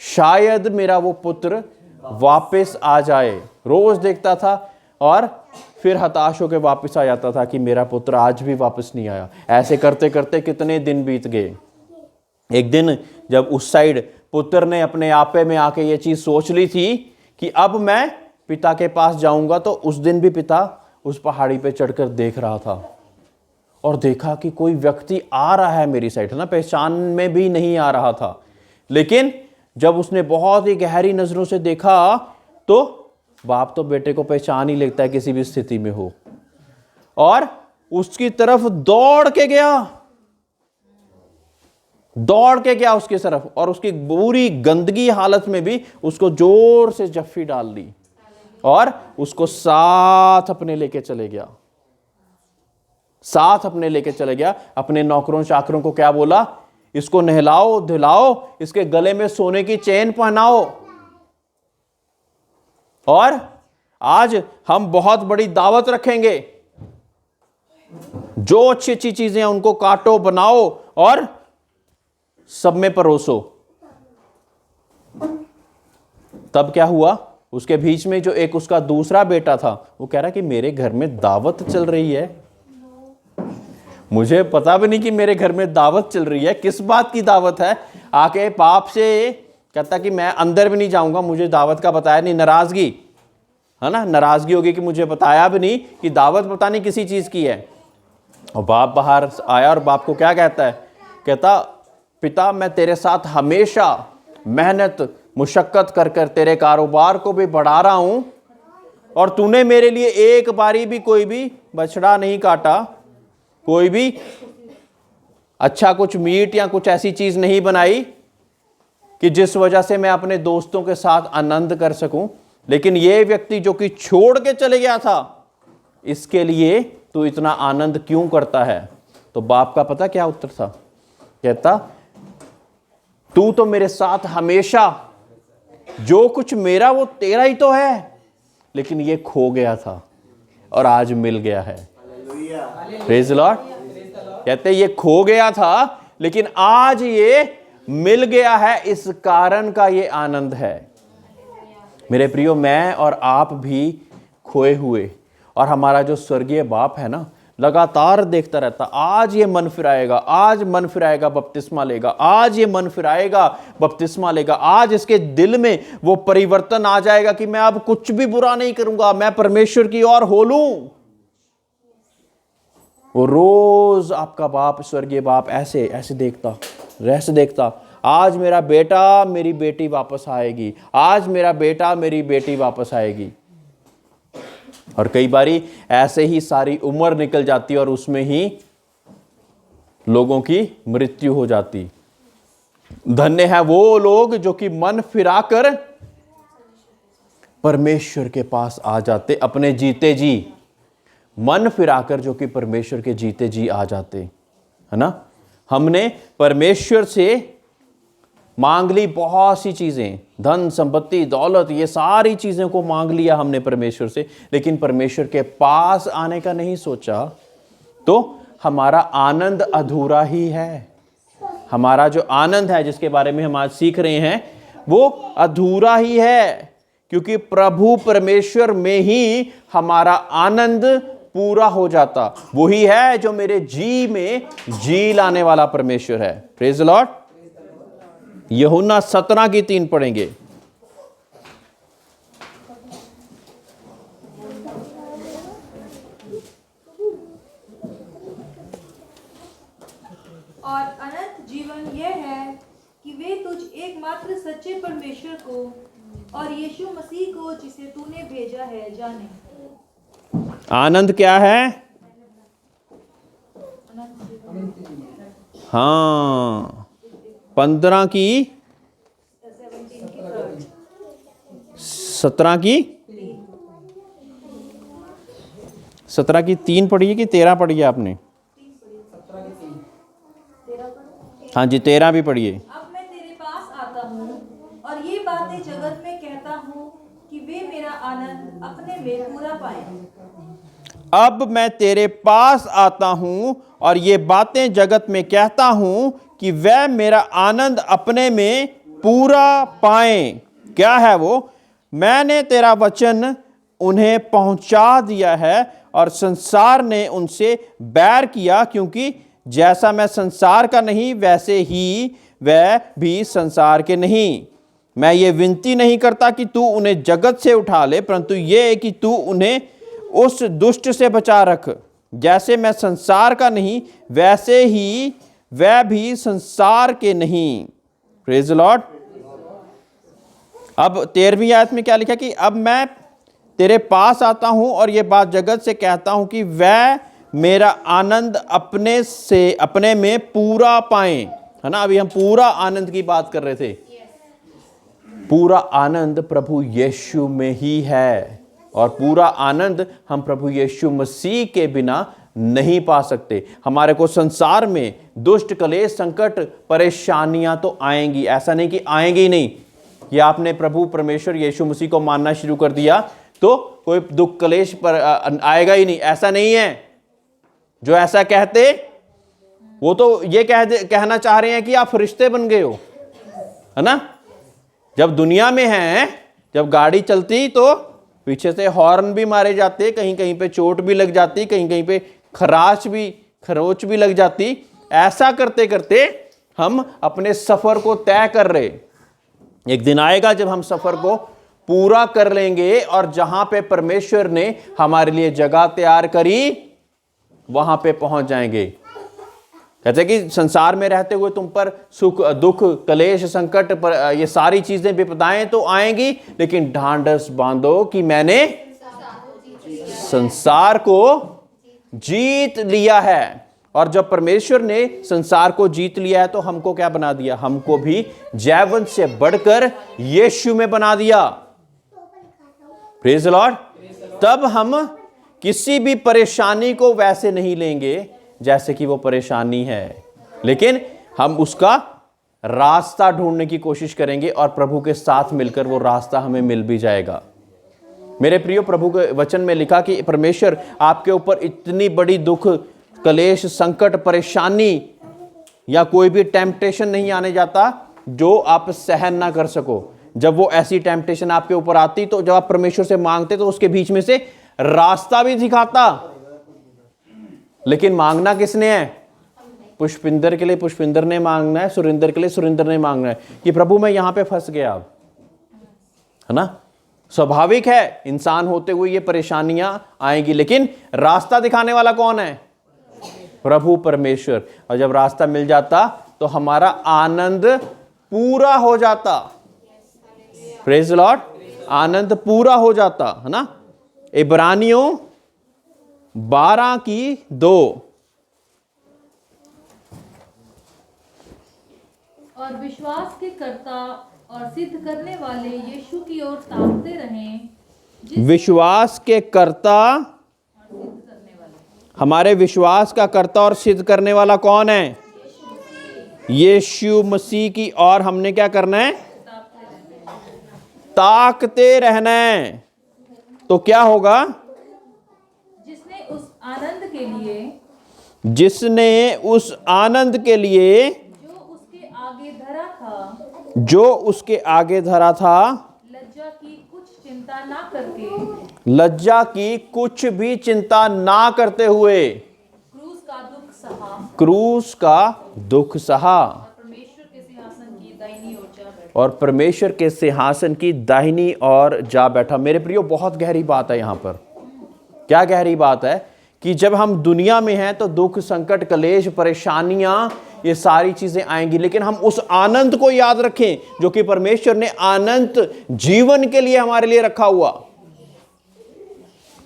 शायद मेरा वो पुत्र वापस आ जाए। रोज देखता था और फिर हताश होकर वापस आ जाता था कि मेरा पुत्र आज भी वापस नहीं आया। ऐसे करते करते कितने दिन बीत गए। एक दिन जब उस साइड पुत्र ने अपने आपे में आके ये चीज सोच ली थी कि अब मैं पिता के पास जाऊंगा, तो उस दिन भी पिता उस पहाड़ी पे चढ़कर देख रहा था और देखा कि कोई व्यक्ति आ रहा है मेरी साइड, है ना, पहचान में भी नहीं आ रहा था। लेकिन जब उसने बहुत ही गहरी नजरों से देखा तो बाप तो बेटे को पहचान ही लेता है किसी भी स्थिति में हो, और उसकी तरफ दौड़ के गया उसकी तरफ, और उसकी बुरी गंदगी हालत में भी उसको जोर से जफ्फी डाल दी और उसको साथ अपने लेके चले गया। अपने नौकरों चाकरों को क्या बोला, इसको नहलाओ धुलाओ, इसके गले में सोने की चेन पहनाओ, और आज हम बहुत बड़ी दावत रखेंगे। जो अच्छी अच्छी चीजें हैं उनको काटो, बनाओ और सब में परोसो। तब क्या हुआ, उसके बीच में जो एक उसका दूसरा बेटा था, वो कह रहा कि मेरे घर में दावत चल रही है, मुझे पता भी नहीं कि मेरे घर में दावत चल रही है, किस बात की दावत है। आके बाप से कहता कि मैं अंदर भी नहीं जाऊंगा, मुझे दावत का बताया नहीं। नाराजगी, है ना, नाराजगी होगी कि मुझे बताया भी नहीं कि दावत पता नहीं किसी चीज की है। और बाप बाहर आया और बाप को क्या कहता है, कहता पिता मैं तेरे साथ हमेशा मेहनत मुशक्कत कर कर तेरे कारोबार को भी बढ़ा रहा हूं, और तूने मेरे लिए एक बारी भी कोई भी बछड़ा नहीं काटा, कोई भी अच्छा कुछ मीट या कुछ ऐसी चीज नहीं बनाई कि जिस वजह से मैं अपने दोस्तों के साथ आनंद कर सकूं। लेकिन ये व्यक्ति जो कि छोड़ के चले गया था, इसके लिए तू इतना आनंद क्यों करता है। तो बाप का पता क्या उत्तर था, कहता तू तो मेरे साथ हमेशा, जो कुछ मेरा वो तेरा ही तो है, लेकिन ये खो गया था और आज मिल गया है। Praise the Lord. कहते ये खो गया था लेकिन आज ये मिल गया है, इस कारण का ये आनंद है। मेरे प्रियो, मैं और आप भी खोए हुए, और हमारा जो स्वर्गीय बाप है ना, लगातार देखता रहता, आज ये मन फिराएगा, आज मन फिराएगा बपतिस्मा लेगा, आज ये मन फिराएगा बपतिस्मा लेगा, आज इसके दिल में वो परिवर्तन आ जाएगा कि मैं अब कुछ भी बुरा नहीं करूंगा, मैं परमेश्वर की ओर हो लूं। वो रोज आपका बाप, स्वर्गीय बाप ऐसे देखता, आज मेरा बेटा मेरी बेटी वापस आएगी, आज मेरा बेटा मेरी बेटी वापस आएगी। और कई बारी ऐसे ही सारी उम्र निकल जाती और उसमें ही लोगों की मृत्यु हो जाती। धन्य है वो लोग जो कि मन फिराकर परमेश्वर के पास आ जाते, अपने जीते जी, मन फिराकर जो कि परमेश्वर के जीते जी आ जाते, है ना। हमने परमेश्वर से मांग ली बहुत सी चीजें, धन संपत्ति दौलत, ये सारी चीजें को मांग लिया हमने परमेश्वर से, लेकिन परमेश्वर के पास आने का नहीं सोचा, तो हमारा आनंद अधूरा ही है। हमारा जो आनंद है जिसके बारे में हम आज सीख रहे हैं वो अधूरा ही है, क्योंकि प्रभु परमेश्वर में ही हमारा आनंद पूरा हो जाता। वही है जो मेरे जी में जी लाने वाला परमेश्वर है। Praise the Lord. यूहन्ना 17:3 पढ़ेंगे। और अनंत जीवन यह है कि वे तुझ एकमात्र सच्चे परमेश्वर को और यीशु मसीह को जिसे तूने भेजा है जाने। आनंद क्या है? हाँ, 15 की 17 की 3 पढ़ी है कि 13 पढ़ी है आपने? हाँ जी, 13 भी पढ़िए। अब मैं तेरे पास आता हूँ और ये बातें जगत में कहता हूँ कि वे मेरा आनंद अपने में पूरा पाएं। अब मैं तेरे पास आता हूँ और ये बातें जगत में कहता हूँ कि वह मेरा आनंद अपने में पूरा पाएं। क्या है वो? मैंने तेरा वचन उन्हें पहुंचा दिया है और संसार ने उनसे बैर किया, क्योंकि जैसा मैं संसार का नहीं वैसे ही वह भी संसार के नहीं। मैं ये विनती नहीं करता कि तू उन्हें जगत से उठा ले, परंतु ये कि तू उन्हें उस दुष्ट से बचा रख। जैसे मैं संसार का नहीं वैसे ही वह भी संसार के नहीं। Praise the Lord. अब 13वीं आयत में क्या लिखा कि अब मैं तेरे पास आता हूं और ये बात जगत से कहता हूं कि वह मेरा आनंद अपने में पूरा पाएं। है ना, अभी हम पूरा आनंद की बात कर रहे थे। पूरा आनंद प्रभु यीशु में ही है, और पूरा आनंद हम प्रभु यीशु मसीह के बिना नहीं पा सकते। हमारे को संसार में दुष्ट, कलेश, संकट, परेशानियां तो आएंगी, ऐसा नहीं कि आएंगी ही नहीं। ये आपने प्रभु परमेश्वर यीशु मसीह को मानना शुरू कर दिया तो कोई दुख, कलेश पर आएगा ही नहीं, ऐसा नहीं है। जो ऐसा कहते वो तो ये कहना चाह रहे हैं कि आप फरिश्ते बन गए हो, है ना। जब दुनिया में हैं, जब गाड़ी चलती तो पीछे से हॉर्न भी मारे जाते, कहीं कहीं पे चोट भी लग जाती, कहीं कहीं पे खरोच भी लग जाती। ऐसा करते करते हम अपने सफर को तय कर रहे। एक दिन आएगा जब हम सफर को पूरा कर लेंगे और जहां पे परमेश्वर ने हमारे लिए जगह तैयार करी वहां पे पहुंच जाएंगे। कहते कि संसार में रहते हुए तुम पर सुख, दुख, कलेश, संकट पर ये सारी चीजें, विपदाएं तो आएंगी, लेकिन ढांढस बांधो कि मैंने संसार को जीत लिया है। और जब परमेश्वर ने संसार को जीत लिया है तो हमको क्या बना दिया? हमको भी जैवन से बढ़कर यीशु में बना दिया। Praise the Lord. तब हम किसी भी परेशानी को वैसे नहीं लेंगे जैसे कि वो परेशानी है, लेकिन हम उसका रास्ता ढूंढने की कोशिश करेंगे और प्रभु के साथ मिलकर वो रास्ता हमें मिल भी जाएगा। मेरे प्रियो, प्रभु के वचन में लिखा कि परमेश्वर आपके ऊपर इतनी बड़ी दुख, कलेश, संकट, परेशानी या कोई भी टेम्पटेशन नहीं आने जाता जो आप सहन ना कर सको। जब वो ऐसी टेम्पटेशन आपके ऊपर आती तो जब आप परमेश्वर से मांगते तो उसके बीच में से रास्ता भी दिखाता। लेकिन मांगना किसने है? पुष्पिंदर के लिए पुष्पिंदर ने मांगना है, सुरिंदर के लिए सुरिंदर ने मांगना है कि प्रभु मैं यहां पे फंस गया। है ना, स्वाभाविक है, इंसान होते हुए ये परेशानियां आएंगी, लेकिन रास्ता दिखाने वाला कौन है? प्रभु परमेश्वर। और जब रास्ता मिल जाता तो हमारा आनंद पूरा हो जाता। Praise the Lord. आनंद पूरा हो जाता, है ना। इब्रानियों 12:2। और विश्वास के कर्ता और सिद्ध करने वाले यीशु की ओर ताकते रहें। विश्वास के कर्ता, हमारे विश्वास का कर्ता और सिद्ध करने वाला कौन है? यीशु मसीह की ओर हमने क्या करना है? ताकते रहना है। तो क्या होगा? जिसने उस आनंद के लिए जो उस जो उसके आगे धरा था, लज्जा की कुछ चिंता ना करके, लज्जा की कुछ भी चिंता ना करते हुए क्रूस का दुख सहा, क्रूस का दुख सहा परमेश्वर के सिंहासन की दाहिनी ओर जा बैठा। और परमेश्वर के सिंहासन की दाहिनी ओर जा बैठा। मेरे प्रियो, बहुत गहरी बात है यहाँ पर। क्या गहरी बात है कि जब हम दुनिया में हैं तो दुख, संकट, कलेश, परेशानियां, ये सारी चीजें आएंगी, लेकिन हम उस आनंद को याद रखें जो कि परमेश्वर ने अनंत जीवन के लिए हमारे लिए रखा हुआ।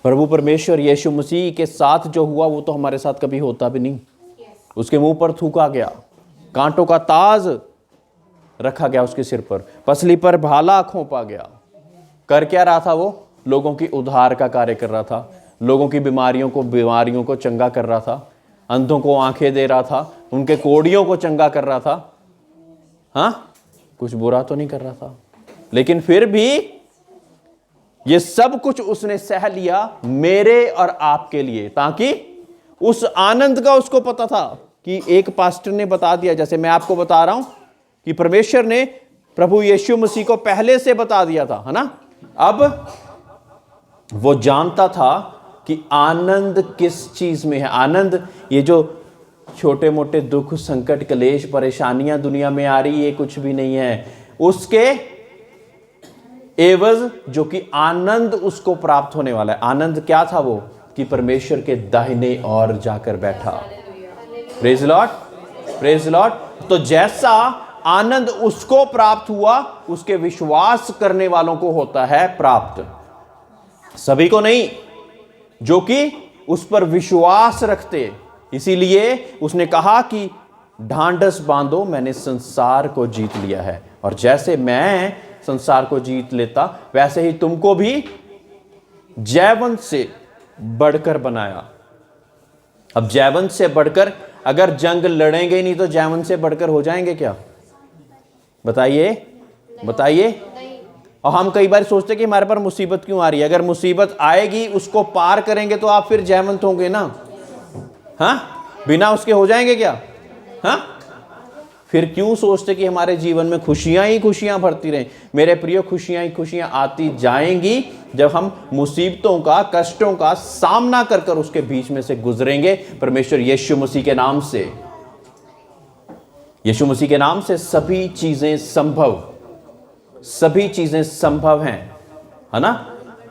प्रभु परमेश्वर यीशु मसीह के साथ जो हुआ वो तो हमारे साथ कभी होता भी नहीं। उसके मुंह पर थूका गया, कांटों का ताज रखा गया उसके सिर पर, पसली पर भाला खोपा गया। कर क्या रहा था वो? लोगों की उद्धार का कार्य कर रहा था, लोगों की बीमारियों को चंगा कर रहा था, अंधों को आंखें दे रहा था, उनके कोड़ियों को चंगा कर रहा था। हाँ, कुछ बुरा तो नहीं कर रहा था, लेकिन फिर भी ये सब कुछ उसने सह लिया मेरे और आपके लिए, ताकि उस आनंद का उसको पता था कि एक पास्टर ने बता दिया, जैसे मैं आपको बता रहा हूं कि परमेश्वर ने प्रभु यीशु मसीह को पहले से बता दिया था, है ना। अब वो जानता था कि आनंद किस चीज में है। आनंद, ये जो छोटे मोटे दुख, संकट, कलेश, परेशानियां दुनिया में आ रही, ये कुछ भी नहीं है। उसके एवज जो कि आनंद उसको प्राप्त होने वाला है। आनंद क्या था वो? कि परमेश्वर के दाहिने ओर जाकर बैठा। Praise Lord, praise Lord. तो जैसा आनंद उसको प्राप्त हुआ, उसके विश्वास करने वालों को होता है प्राप्त। सभी को नहीं, जो कि उस पर विश्वास रखते। इसीलिए उसने कहा कि ढांढस बांधो, मैंने संसार को जीत लिया है, और जैसे मैं संसार को जीत लेता वैसे ही तुमको भी जयवंत से बढ़कर बनाया। अब जयवंत से बढ़कर, अगर जंग लड़ेंगे ही नहीं तो जयवंत से बढ़कर हो जाएंगे क्या? बताइए, बताइए। और हम कई बार सोचते कि हमारे पर मुसीबत क्यों आ रही है। अगर मुसीबत आएगी, उसको पार करेंगे तो आप फिर जयवंत होंगे ना। हाँ, बिना उसके हो जाएंगे क्या? हाँ, फिर क्यों सोचते कि हमारे जीवन में खुशियां ही खुशियां भरती रहें। मेरे प्रिय, खुशियां ही खुशियां आती जाएंगी जब हम मुसीबतों का, कष्टों का सामना कर कर उसके बीच में से गुजरेंगे। परमेश्वर यीशु मसीह के नाम से, यीशु मसीह के नाम से सभी चीजें संभव, सभी चीजें संभव हैं, है ना।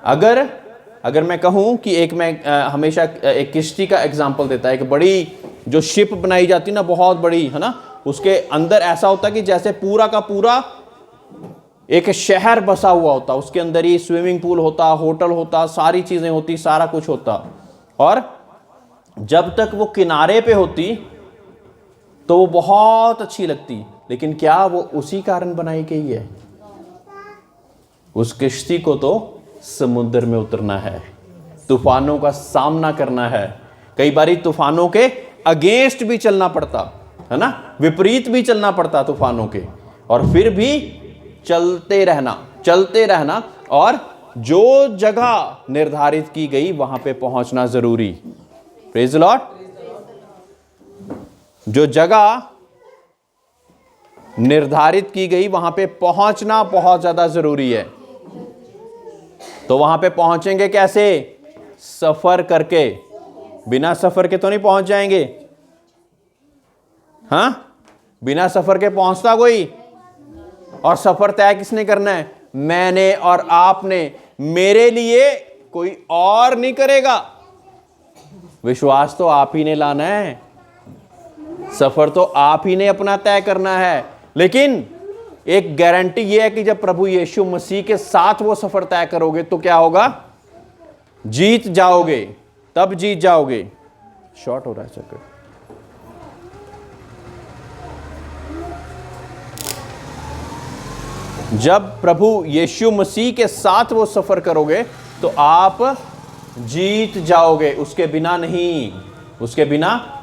अगर मैं कहूं कि मैं हमेशा एक किश्ती का एग्जांपल देता है। एक बड़ी जो शिप बनाई जाती है ना, बहुत बड़ी, है ना, उसके अंदर ऐसा होता है कि जैसे पूरा का पूरा एक शहर बसा हुआ होता। उसके अंदर ही स्विमिंग पूल होता, होटल होता, सारी चीजें होती, सारा कुछ होता। और जब तक वो किनारे पे होती तो वो बहुत अच्छी लगती, लेकिन क्या वो उसी कारण बनाई गई है? उस किश्ती को तो समुद्र में उतरना है, तूफानों का सामना करना है। कई बारी तूफानों के अगेंस्ट भी चलना पड़ता, है ना, विपरीत भी चलना पड़ता तूफानों के, और फिर भी चलते रहना, और जो जगह निर्धारित की गई वहां पे पहुंचना जरूरी। Praise Lord. जो जगह निर्धारित की गई वहां पे पहुंचना बहुत ज्यादा जरूरी है। तो वहां पे पहुंचेंगे कैसे? सफर करके। बिना सफर के तो नहीं पहुंच जाएंगे। हाँ, बिना सफर के पहुंचता कोई? और सफर तय किसने करना है? मैंने और आपने। मेरे लिए कोई और नहीं करेगा। विश्वास तो आप ही ने लाना है, सफर तो आप ही ने अपना तय करना है। लेकिन एक गारंटी यह है कि जब प्रभु यीशु मसीह के साथ वो सफर तय करोगे तो क्या होगा? जीत जाओगे, तब जीत जाओगे। शॉर्ट हो रहा है चक्कर। जब प्रभु यीशु मसीह के साथ वो सफर करोगे तो आप जीत जाओगे। उसके बिना नहीं, उसके बिना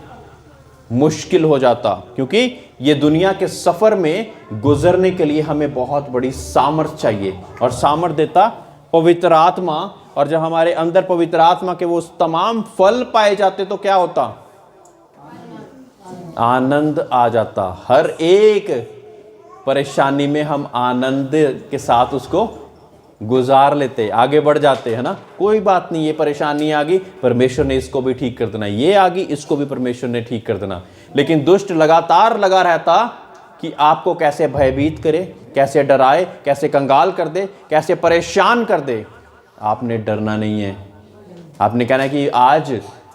मुश्किल हो जाता। क्योंकि ये दुनिया के सफर में गुजरने के लिए हमें बहुत बड़ी सामर्थ्य चाहिए, और सामर्थ्य देता पवित्र आत्मा। और जब हमारे अंदर पवित्र आत्मा के वो तमाम फल पाए जाते तो क्या होता? आनंद आ जाता। हर एक परेशानी में हम आनंद के साथ उसको गुजार लेते, आगे बढ़ जाते हैं ना। कोई बात नहीं, ये परेशानी आ गई, परमेश्वर ने इसको भी ठीक कर देना, ये आ गई, इसको भी परमेश्वर ने ठीक कर देना। लेकिन दुष्ट लगातार लगा रहता कि आपको कैसे भयभीत करे, कैसे डराए, कैसे कंगाल कर दे, कैसे परेशान कर दे। आपने डरना नहीं है, आपने कहना है कि आज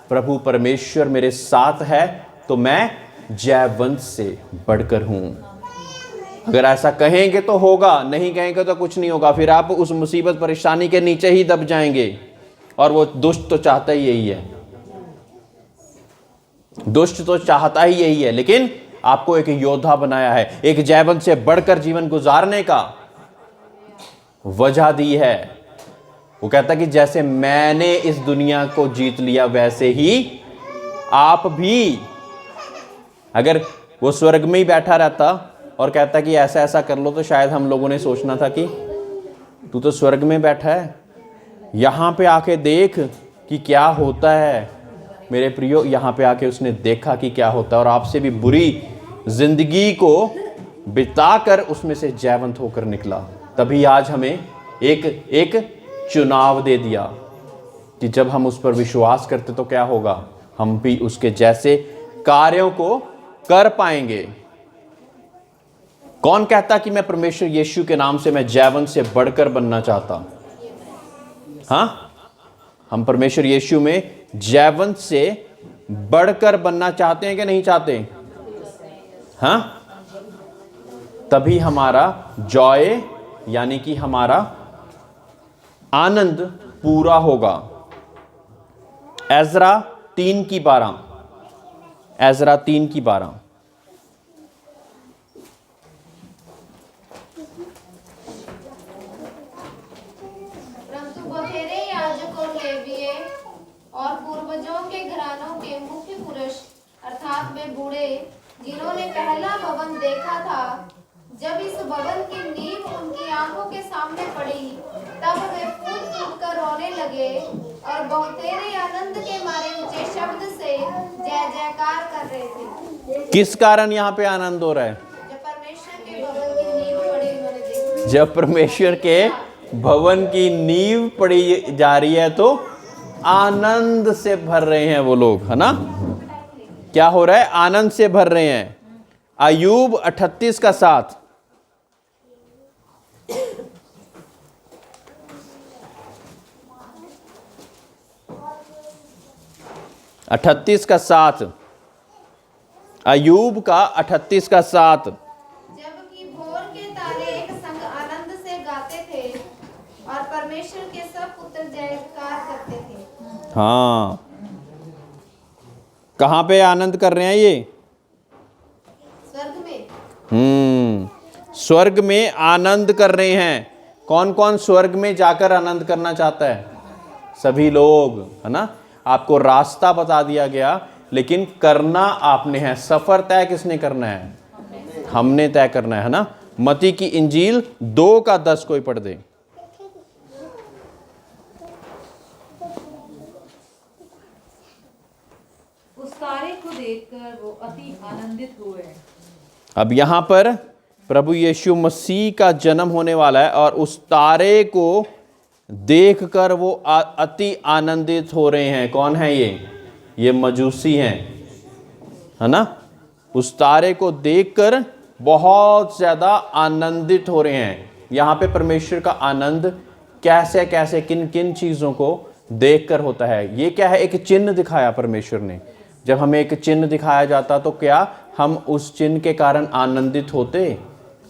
प्रभु परमेश्वर मेरे साथ है तो मैं जयवंत से बढ़कर हूं। अगर ऐसा कहेंगे तो होगा, नहीं कहेंगे तो कुछ नहीं होगा। फिर आप उस मुसीबत परेशानी के नीचे ही दब जाएंगे। और वो दुष्ट तो चाहता ही यही है, दुष्ट तो चाहता ही यही है। लेकिन आपको एक योद्धा बनाया है, एक जयवंत से बढ़कर जीवन गुजारने का वजह दी है। वो कहता कि जैसे मैंने इस दुनिया को जीत लिया वैसे ही आप भी। अगर वो स्वर्ग में ही बैठा रहता और कहता कि ऐसा ऐसा कर लो, तो शायद हम लोगों ने सोचना था कि तू तो स्वर्ग में बैठा है, यहाँ पे आके देख कि क्या होता है। मेरे प्रियो, यहाँ पे आके उसने देखा कि क्या होता है और आपसे भी बुरी जिंदगी को बिताकर उसमें से जयवंत होकर निकला। तभी आज हमें एक चुनाव दे दिया कि जब हम उस पर विश्वास करते तो क्या होगा, हम भी उसके जैसे कार्यों को कर पाएंगे। कौन कहता कि मैं परमेश्वर यीशु के नाम से मैं जयवंत से बढ़कर बनना चाहता? हाँ, हम परमेश्वर यीशु में जयवंत से बढ़कर बनना चाहते हैं कि नहीं चाहते? हाँ, तभी हमारा जॉय यानी कि हमारा आनंद पूरा होगा। Ezra 3:12, Ezra 3:12। परंतु बखेरे याजक और लेवीय और पूर्वजों के घरानों के मुख्य पुरुष अर्थात वे बूढ़े जिन्होंने पहला भवन देखा था, जब इस भवन की नींव उनकी आंखों के सामने पड़ी, तब वे फूट फूट कर रोने लगे और बहुतेरे आनंद के मारे ऊंचे शब्द से जय जयकार कर रहे थे। किस कारण यहाँ पे आनंद हो रहा है? जब परमेश्वर के भवन की नींव पड़ी उन्होंने देखी। जब परमेश्वर के भवन की नींव पड़ी जा रही है तो आनंद से भर रहे हैं वो लोग, है ना। क्या हो रहा है? आनंद से भर रहे हैं। अय्यूब 38:7। अय्यूब का 38:7। जबकि भोर के तारे एक संग आनंद से गाते थे और परमेश्वर के सब पुत्र जयकार करते थे। हाँ, कहाँ पे आनंद कर रहे हैं ये? स्वर्ग में। स्वर्ग में आनंद कर रहे हैं। कौन कौन स्वर्ग में जाकर आनंद करना चाहता है? सभी लोग, है ना। आपको रास्ता बता दिया गया, लेकिन करना आपने है। सफर तय किसने करना है? हमने तय करना है ना। मत्ती की इंजील 2:10 कोई पढ़ दे। उस तारे को देखकर वो अति आनंदित हुए। अब यहां पर प्रभु यीशु मसीह का जन्म होने वाला है और उस तारे को देखकर वो अति आनंदित हो रहे हैं। कौन है ये मजूसी हैं, है ना। उस तारे को देखकर बहुत ज्यादा आनंदित हो रहे हैं। यहाँ पे परमेश्वर का आनंद कैसे कैसे किन किन चीजों को देखकर होता है? ये क्या है? एक चिन्ह दिखाया परमेश्वर ने। जब हमें एक चिन्ह दिखाया जाता तो क्या हम उस चिन्ह के कारण आनंदित होते,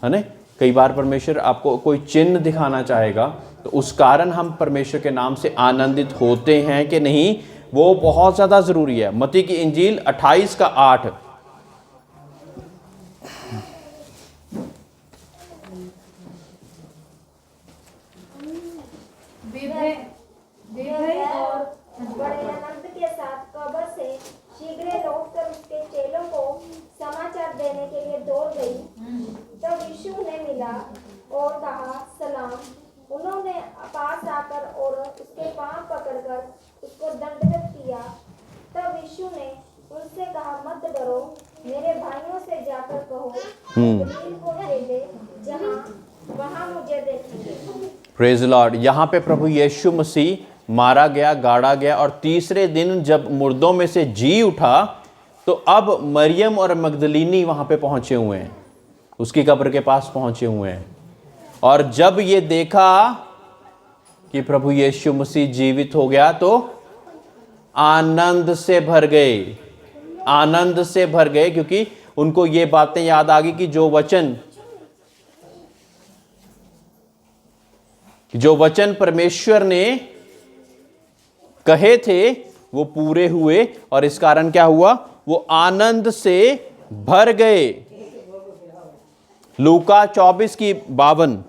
है ना। कई बार परमेश्वर आपको कोई चिन्ह दिखाना चाहेगा तो उस कारण हम परमेश्वर के नाम से आनंदित होते हैं कि नहीं, वो बहुत ज़्यादा ज़रूरी है। मत्ती की इंजील 28:8। और बड़े आनंद के साथ कब्र से शीघ्र लौटकर उसके चेलों को समाचार देने के लिए दौड़ गई। तब यीशु ने मिला और कहा, सलाम। उन्होंने पास आकर और उसके पांव पकड़कर उसको दंडवत किया। तब यीशु ने उनसे कहा, मत डरो, मेरे भाइयों से जाकर कहो गलील को चले प्रेज लॉर्ड। यहाँ पे प्रभु यीशु मसीह मारा गया, गाड़ा गया और तीसरे दिन जब मुर्दों में से जी उठा तो अब मरियम और मगदलीनी वहाँ पे पहुँचे हुए हैं, उसकी कब्र के पास पहुँचे हुए हैं। और जब ये देखा कि प्रभु यीशु मसीह जीवित हो गया तो आनंद से भर गए, आनंद से भर गए, क्योंकि उनको ये बातें याद आ गई कि जो वचन परमेश्वर ने कहे थे वो पूरे हुए। और इस कारण क्या हुआ, वो आनंद से भर गए। लूका 24:52,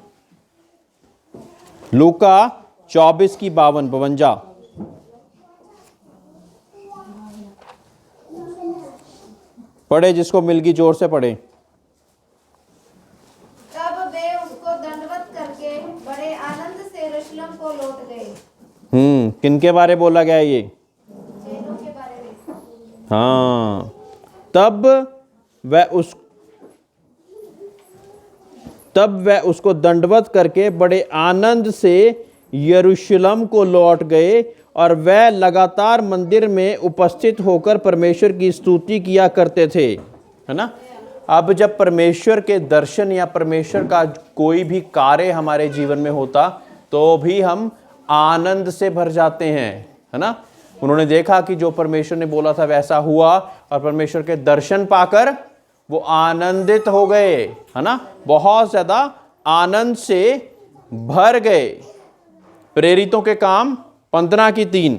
लूका 24:52 पढ़े, जिसको मिल गई जोर से पढ़े। तब वे उसको दंडवत करके बड़े आनंद से यरूशलेम को लौट गए। किनके बारे बोला गया है ये? चेलों के बारे में। हाँ, तब वह उसको दंडवत करके बड़े आनंद से यरूशलेम को लौट गए और वह लगातार मंदिर में उपस्थित होकर परमेश्वर की स्तुति किया करते थे, है ना। अब जब परमेश्वर के दर्शन या परमेश्वर का कोई भी कार्य हमारे जीवन में होता तो भी हम आनंद से भर जाते हैं, है ना। उन्होंने देखा कि जो परमेश्वर ने बोला था वैसा हुआ और परमेश्वर के दर्शन पाकर वो आनंदित हो गए, है ना, बहुत ज्यादा आनंद से भर गए। प्रेरितों के काम 15:3।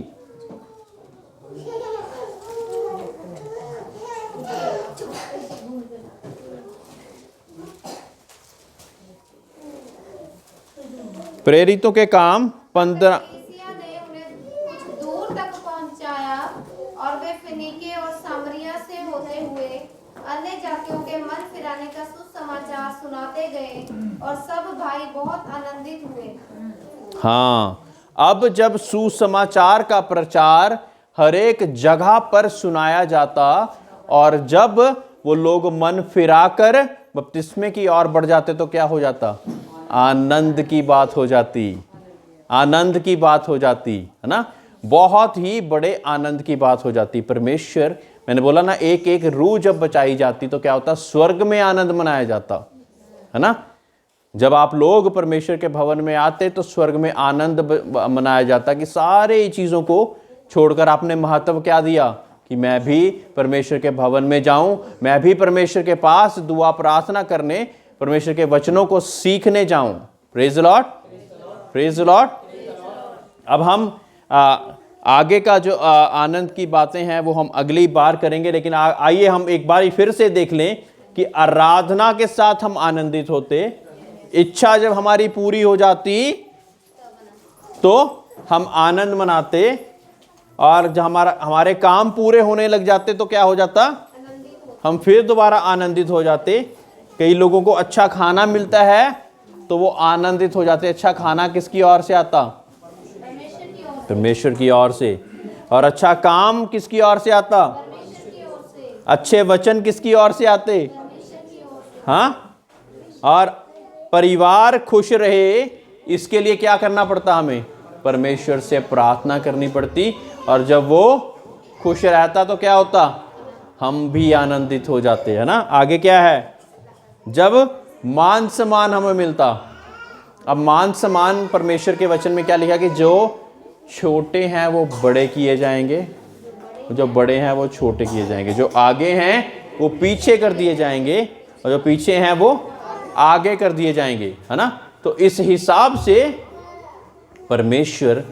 प्रेरितों के काम 15। कलीसिया ने उन्हें कुछ दूर तक पहुंचाया और वे फिनीके और सामरिया से होते हुए अन्य जातियों के मन फिराने का सुसमाचार सुनाते गए और सब भाई बहुत आनंदित हुए। हाँ, अब जब सुसमाचार का प्रचार हर एक जगह पर सुनाया जाता और जब वो लोग मन फिराकर बपतिस्मे की ओर बढ़ जाते तो क्या हो जाता, आनंद की बात हो जाती, आनंद की बात हो जाती, है ना, बहुत ही बड़े आनंद की बात हो जाती। परमेश्वर, मैंने बोला ना, एक एक रूह जब बचाई जाती तो क्या होता, स्वर्ग में आनंद मनाया जाता, है ना। जब आप लोग परमेश्वर के भवन में आते तो स्वर्ग में आनंद मनाया जाता कि सारे चीज़ों को छोड़कर आपने महत्व क्या दिया कि मैं भी परमेश्वर के भवन में जाऊं, मैं भी परमेश्वर के पास दुआ प्रार्थना करने, परमेश्वर के वचनों को सीखने जाऊं। Praise Lord, praise Lord. अब हम आगे का जो आनंद की बातें हैं वो हम अगली बार करेंगे, लेकिन आइए हम एक बार फिर से देख लें कि आराधना के साथ हम आनंदित होते, इच्छा जब हमारी पूरी हो जाती तो हम आनंद मनाते, और जब हमारे काम पूरे होने लग जाते तो क्या हो जाता, हम फिर दोबारा आनंदित हो जाते। कई लोगों को अच्छा खाना मिलता है तो वो आनंदित हो जाते। अच्छा खाना किसकी ओर से आता, परमेश्वर की ओर से। और अच्छा काम किसकी ओर से आता, अच्छे वचन किसकी ओर से आते, हाँ। और परिवार खुश रहे इसके लिए क्या करना पड़ता, हमें परमेश्वर से प्रार्थना करनी पड़ती। और जब वो खुश रहता तो क्या होता, हम भी आनंदित हो जाते, है ना। आगे क्या है, जब मान सम्मान हमें मिलता। अब मान सम्मान परमेश्वर के वचन में क्या लिखा कि जो छोटे हैं वो बड़े किए जाएंगे, जो बड़े हैं वो छोटे किए जाएंगे, जो आगे हैं वो पीछे कर दिए जाएंगे और जो पीछे हैं वो आगे कर दिए जाएंगे, है ना। तो इस हिसाब से परमेश्वर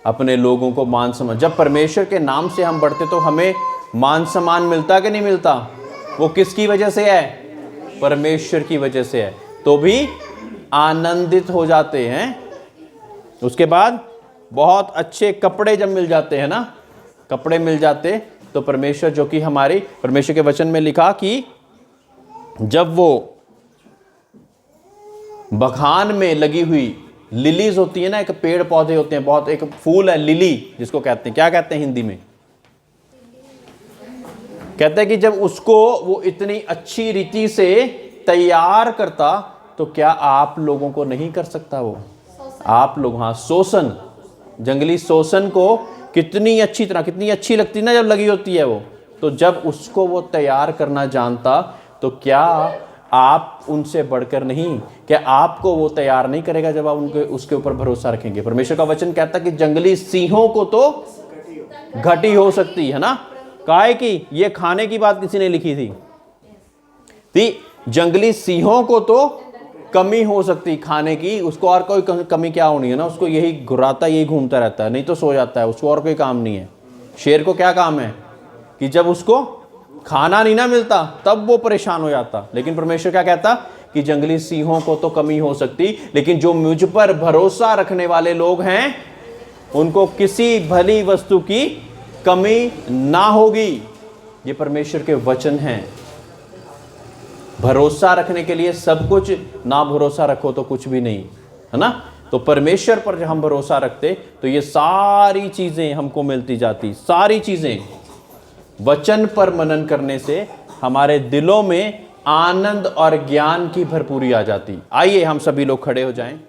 अपने लोगों को मान सम्मान, जब परमेश्वर के नाम से हम बढ़ते तो हमें मान सम्मान मिलता कि नहीं मिलता, वो किसकी वजह से है, परमेश्वर की वजह से है, तो भी आनंदित हो जाते हैं। उसके बाद बहुत अच्छे कपड़े जब मिल जाते हैं ना, कपड़े मिल जाते तो परमेश्वर, जो कि हमारी परमेश्वर के वचन में लिखा कि जब वो बगान में लगी हुई लिलीज होती है ना, एक पेड़ पौधे होते हैं, बहुत एक फूल है लिली जिसको कहते हैं, क्या कहते हैं हिंदी में, कहते हैं कि जब उसको वो इतनी अच्छी रीति से तैयार करता तो क्या आप लोगों को नहीं कर सकता, वो आप लोग, हाँ, शोषण, जंगली शोषण को कितनी अच्छी लगती ना जब लगी होती है वो, तो जब उसको वो तैयार करना जानता, तो क्या आप उनसे बढ़कर नहीं, क्या आपको वो तैयार नहीं करेगा जब आप उनके उसके ऊपर भरोसा रखेंगे। परमेश्वर का वचन कहता कि जंगली सिंहों को तो घटी हो सकती है ना, काहे कि ये खाने की बात किसी ने लिखी थी, जंगली सिंहों को तो कमी हो सकती खाने की, उसको और कोई कमी क्या होनी है ना, उसको यही घुराता, यही घूमता रहता है, नहीं तो सो जाता है, उसको और कोई काम नहीं है। शेर को क्या काम है कि जब उसको खाना नहीं ना मिलता तब वो परेशान हो जाता, लेकिन परमेश्वर क्या कहता कि जंगली सिंहों को तो कमी हो सकती, लेकिन जो मुझ पर भरोसा रखने वाले लोग हैं उनको किसी भली वस्तु की कमी ना होगी। ये परमेश्वर के वचन हैं। भरोसा रखने के लिए सब कुछ, ना भरोसा रखो तो कुछ भी नहीं, है ना। तो परमेश्वर पर जब हम भरोसा रखते तो ये सारी चीजें हमको मिलती जाती, सारी चीजें। वचन पर मनन करने से हमारे दिलों में आनंद और ज्ञान की भरपूरी आ जाती। आइए हम सभी लोग खड़े हो जाएं।